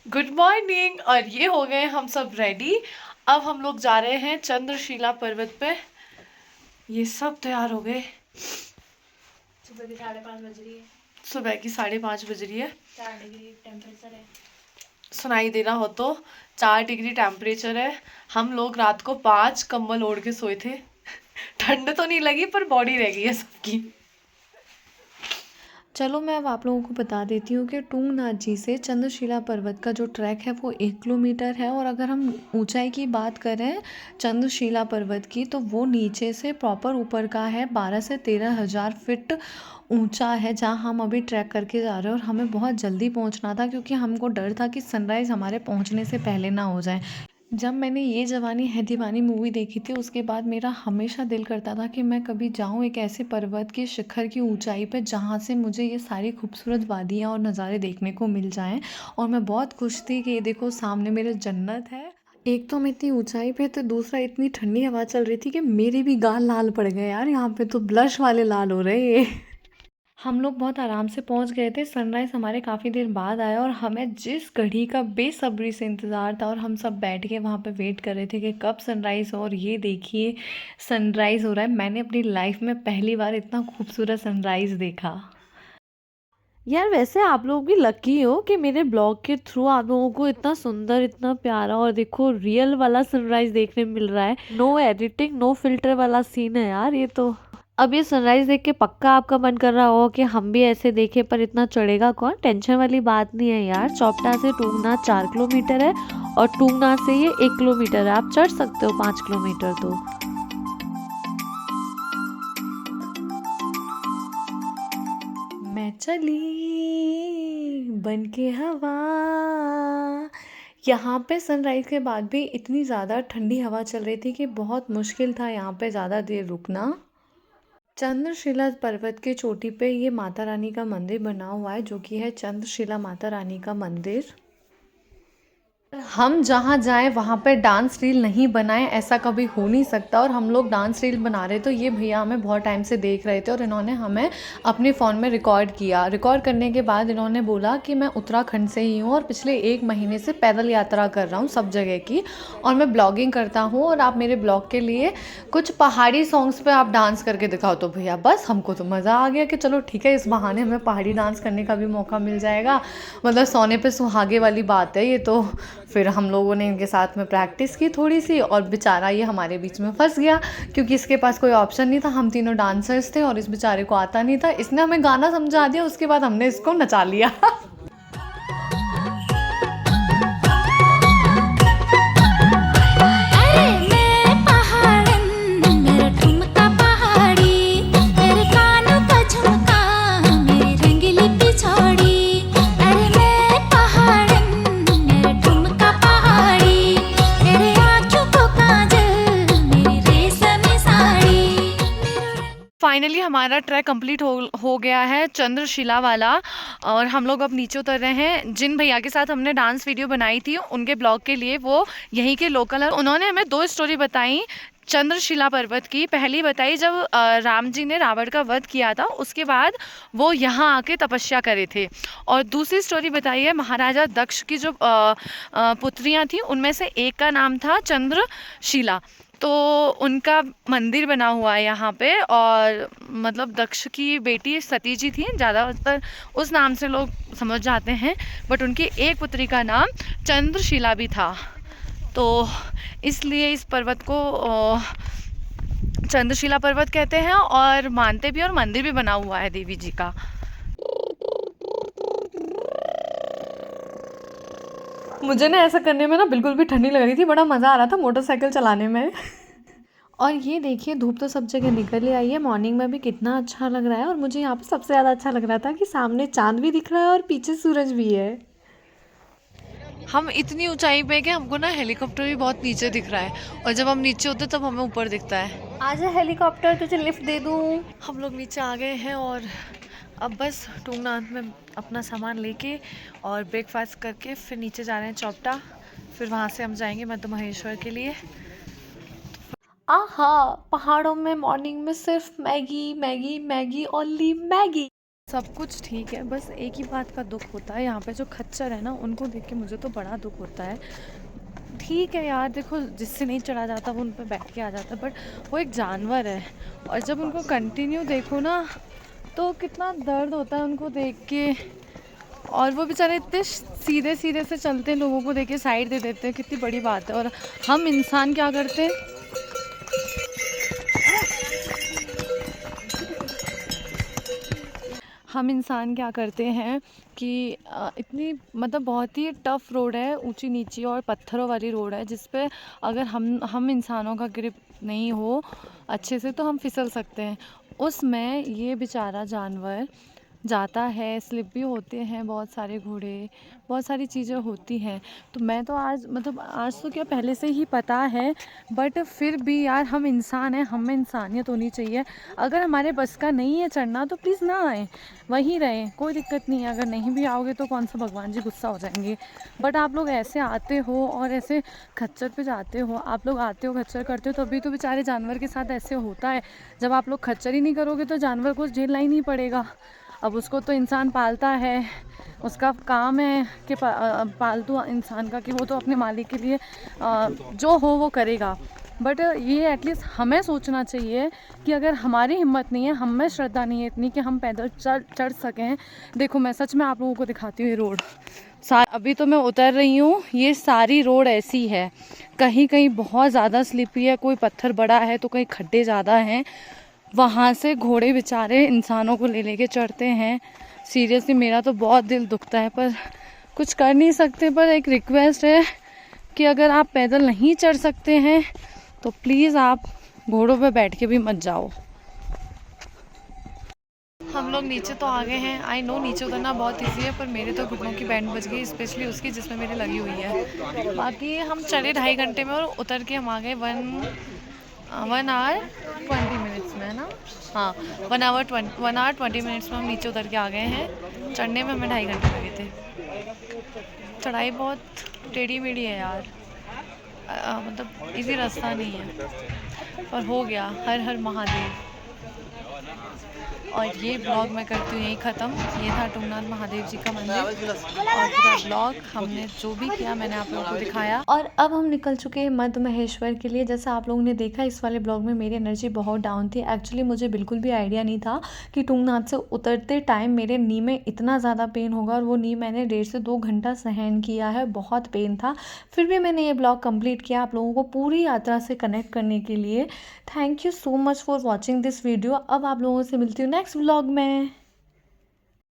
Good morning. और ये हो गए हम सब रेडी। अब हम लोग जा रहे हैं चंद्रशिला पर्वत पे। ये सब तैयार हो गए। सुबह की 5:30 बज रही है। सुबह की 5:30 बज रही है। 4 डिग्री टेम्परेचर है। सुनाई देना हो तो 4 डिग्री टेम्परेचर है। हम लोग रात को 5 कंबल ओढ़ के सोए थे। ठंड तो नहीं लगी पर बॉडी रह गई है सबकी। चलो मैं अब आप लोगों को बता देती हूँ कि टूंगनाथ जी से चंद्रशिला पर्वत का जो ट्रैक है वो 1 किलोमीटर है। और अगर हम ऊंचाई की बात करें चंद्रशिला पर्वत की, तो वो नीचे से प्रॉपर ऊपर का है 12 से 13 हज़ार फीट ऊंचा है, जहाँ हम अभी ट्रैक करके जा रहे हैं। और हमें बहुत जल्दी पहुँचना था क्योंकि हमको डर था कि सनराइज़ हमारे पहुँचने से पहले ना हो जाए। जब मैंने ये जवानी है दीवानी मूवी देखी थी, उसके बाद मेरा हमेशा दिल करता था कि मैं कभी जाऊं एक ऐसे पर्वत के शिखर की ऊंचाई पे जहाँ से मुझे ये सारी खूबसूरत वादियाँ और नज़ारे देखने को मिल जाएं। और मैं बहुत खुश थी कि ये देखो सामने मेरे जन्नत है। एक तो मैं इतनी ऊंचाई पे, तो दूसरा इतनी ठंडी हवा चल रही थी कि मेरे भी गाल लाल पड़ गए यार। यहाँ पे तो ब्लश वाले लाल हो रहे ये। हम लोग बहुत आराम से पहुंच गए थे। सनराइज़ हमारे काफ़ी देर बाद आया और हमें जिस घड़ी का बेसब्री से इंतज़ार था, और हम सब बैठ के वहाँ पे वेट कर रहे थे कि कब सनराइज़ हो। और ये देखिए सनराइज़ हो रहा है। मैंने अपनी लाइफ में पहली बार इतना खूबसूरत सनराइज़ देखा। यार वैसे आप लोग भी लकी हो कि मेरे ब्लॉग के थ्रू आप लोगों को इतना सुंदर, इतना प्यारा और देखो रियल वाला सनराइज़ देखने मिल रहा है। नो एडिटिंग, नो फिल्टर वाला सीन है यार ये तो। अब ये सनराइज देख के पक्का आपका मन कर रहा होगा कि हम भी ऐसे देखें, पर इतना चढ़ेगा कौन। टेंशन वाली बात नहीं है यार। चौपटा से टूंगनाथ 4 किलोमीटर है और टूंगनाथ से ये 1 किलोमीटर है। आप चढ़ सकते हो 5 किलोमीटर तो। मैं चली बन के हवा। यहाँ पे सनराइज़ के बाद भी इतनी ज़्यादा ठंडी हवा चल रही थी कि बहुत मुश्किल था यहाँ पे ज़्यादा देर रुकना। चंद्रशिला पर्वत की चोटी पे ये माता रानी का मंदिर बना हुआ है, जो कि है चंद्रशिला माता रानी का मंदिर। हम जहाँ जाएं वहाँ पे डांस रील नहीं बनाएं, ऐसा कभी हो नहीं सकता। और हम लोग डांस रील बना रहे तो ये भैया हमें बहुत टाइम से देख रहे थे और इन्होंने हमें अपने फ़ोन में रिकॉर्ड किया। रिकॉर्ड करने के बाद इन्होंने बोला कि मैं उत्तराखंड से ही हूँ और पिछले 1 महीने से पैदल यात्रा कर रहा हूँ सब जगह की, और मैं ब्लॉगिंग करता हूँ, और आप मेरे ब्लॉग के लिए कुछ पहाड़ी सॉन्ग्स पे आप डांस करके दिखाओ। तो भैया बस हमको तो मज़ा आ गया कि चलो ठीक है, इस बहाने हमें पहाड़ी डांस करने का भी मौका मिल जाएगा। मतलब सोने पे सुहागे वाली बात है ये तो। फिर हम लोगों ने इनके साथ में प्रैक्टिस की थोड़ी सी, और बेचारा ये हमारे बीच में फंस गया क्योंकि इसके पास कोई ऑप्शन नहीं था। हम तीनों डांसर्स थे और इस बेचारे को आता नहीं था। इसने हमें गाना समझा दिया, उसके बाद हमने इसको नचा लिया। फाइनली हमारा ट्रैक कंप्लीट हो गया है चंद्रशिला वाला। और हम लोग अब नीचे उतर रहे हैं। जिन भैया के साथ हमने डांस वीडियो बनाई थी उनके ब्लॉग के लिए, वो यहीं के लोकल है। उन्होंने हमें 2 स्टोरी बताई चंद्रशिला पर्वत की। पहली बताई जब राम जी ने रावण का वध किया था, उसके बाद वो यहाँ आके तपस्या करे थे। और दूसरी स्टोरी बताई है महाराजा दक्ष की जो पुत्रियाँ थी, उनमें से एक का नाम था चंद्रशिला। तो उनका मंदिर बना हुआ है यहाँ पे। और मतलब दक्ष की बेटी सती जी थी, ज़्यादातर उस नाम से लोग समझ जाते हैं, बट उनकी एक पुत्री का नाम चंद्रशिला भी था। तो इसलिए इस पर्वत को चंद्रशिला पर्वत कहते हैं, और मानते भी, और मंदिर भी बना हुआ है देवी जी का। मुझे ना ऐसा करने में ना बिल्कुल भी ठंडी लग रही थी, बड़ा मज़ा आ रहा था मोटरसाइकिल चलाने में। और ये देखिए धूप तो सब जगह निकल ही आई है। मॉर्निंग में भी कितना अच्छा लग रहा है। और मुझे यहाँ पे सबसे ज़्यादा अच्छा लग रहा था कि सामने चांद भी दिख रहा है और पीछे सूरज भी है। हम इतनी ऊंचाई पे कि हमको ना हेलीकॉप्टर भी बहुत नीचे दिख रहा है, और जब हम नीचे होते तब हमें ऊपर दिखता है। आजा हेलीकॉप्टर, तुझे लिफ्ट दे दूँ। हम लोग नीचे आ गए हैं और अब बस टूंगनाथ में अपना सामान लेके और ब्रेकफास्ट करके फिर नीचे जा रहे हैं चौपटा। फिर वहाँ से हम जाएंगे मध्य महेश्वर के लिए। आहा, पहाड़ों में मॉर्निंग में सिर्फ Maggi Maggi Maggi, only Maggi. सब कुछ ठीक है, बस एक ही बात का दुख होता है, यहाँ पे जो खच्चर है ना उनको देख के मुझे तो बड़ा दुख होता है। ठीक है यार, देखो जिससे नहीं चढ़ा जाता वो उन पर बैठ के आ जाता है, बट वो एक जानवर है और जब उनको कंटिन्यू देखो ना तो कितना दर्द होता है उनको देख के। और वो बेचारे इतने सीधे सीधे से चलते हैं, लोगों को देख के साइड दे देते हैं, कितनी बड़ी बात है। और हम इंसान क्या करते हैं, हम इंसान क्या करते हैं कि इतनी मतलब बहुत ही टफ़ रोड है, ऊंची नीची और पत्थरों वाली रोड है, जिस पे अगर हम इंसानों का ग्रिप नहीं हो अच्छे से तो हम फिसल सकते हैं। उसमें ये बेचारा जानवर जाता है, स्लिप भी होते हैं बहुत सारे घोड़े, बहुत सारी चीज़ें होती हैं। तो मैं तो आज मतलब आज तो क्या पहले से ही पता है, बट फिर भी यार हम इंसान हैं, हम में इंसानियत होनी चाहिए। अगर हमारे बस का नहीं है चढ़ना तो प्लीज़ ना आए, वहीं रहें, कोई दिक्कत नहीं है। अगर नहीं भी आओगे तो कौन सा भगवान जी गुस्सा हो जाएंगे, बट आप लोग ऐसे आते हो और ऐसे खच्चर पे जाते हो, आप लोग आते हो खच्चर करते हो, तभी तो बेचारे जानवर के साथ ऐसे होता है। जब आप लोग खच्चर ही नहीं करोगे तो जानवर को झेलना ही नहीं पड़ेगा। अब उसको तो इंसान पालता है, उसका काम है कि पालतू इंसान का कि वो तो अपने मालिक के लिए जो हो वो करेगा। बट ये एटलीस्ट हमें सोचना चाहिए कि अगर हमारी हिम्मत नहीं है, हम में श्रद्धा नहीं है इतनी कि हम पैदल चढ़ सकें। देखो मैं सच में आप लोगों को दिखाती हूँ ये रोड, अभी तो मैं उतर रही हूँ, ये सारी रोड ऐसी है, कहीं कहीं बहुत ज़्यादा स्लिपी है, कोई पत्थर बड़ा है तो कहीं खड्डे ज़्यादा हैं। वहाँ से घोड़े बेचारे इंसानों को ले लेके चढ़ते हैं। सीरियसली मेरा तो बहुत दिल दुखता है, पर कुछ कर नहीं सकते। पर एक रिक्वेस्ट है कि अगर आप पैदल नहीं चढ़ सकते हैं तो प्लीज़ आप घोड़ों पे बैठ के भी मत जाओ। हम लोग नीचे तो आ गए हैं। आई नो नीचे उतरना बहुत ईजी है, पर मेरे तो घुटनों की बैंड बज गई, स्पेशली उसकी जिसमें मेरे लगी हुई है। बाकी हम चढ़े 2.5 घंटे में और उतर के हम आ गए 1 आवर 20 मिनट्स में, है ना? हाँ, 1 आवर 20 मिनट्स में हम नीचे उतर के आ गए हैं। चढ़ने में हमें 2.5 घंटे लगे थे। चढ़ाई बहुत टेढ़ी मेढ़ी है यार, मतलब इजी रास्ता नहीं है, पर हो गया। हर हर महादेव। और ये ब्लॉग मैं करती हूँ यहीं ख़त्म। ये था टुंगनाथ महादेव जी का मंदिर और पूरा ब्लॉग हमने जो भी किया मैंने आप लोगों को दिखाया। और अब हम निकल चुके हैं मध्य महेश्वर के लिए। जैसा आप लोगों ने देखा इस वाले ब्लॉग में मेरी एनर्जी बहुत डाउन थी। एक्चुअली मुझे बिल्कुल भी आइडिया नहीं था कि टुंगनाथ से उतरते टाइम मेरे नी में इतना ज़्यादा पेन होगा, और वो नी मैंने 1.5 से 2 घंटा सहन किया है, बहुत पेन था। फिर भी मैंने ये ब्लॉग कंप्लीट किया आप लोगों को पूरी यात्रा से कनेक्ट करने के लिए। Thank you so much for watching this video. अब आप लोगों से मिलती हूँ नेक्स्ट ब्लॉग में।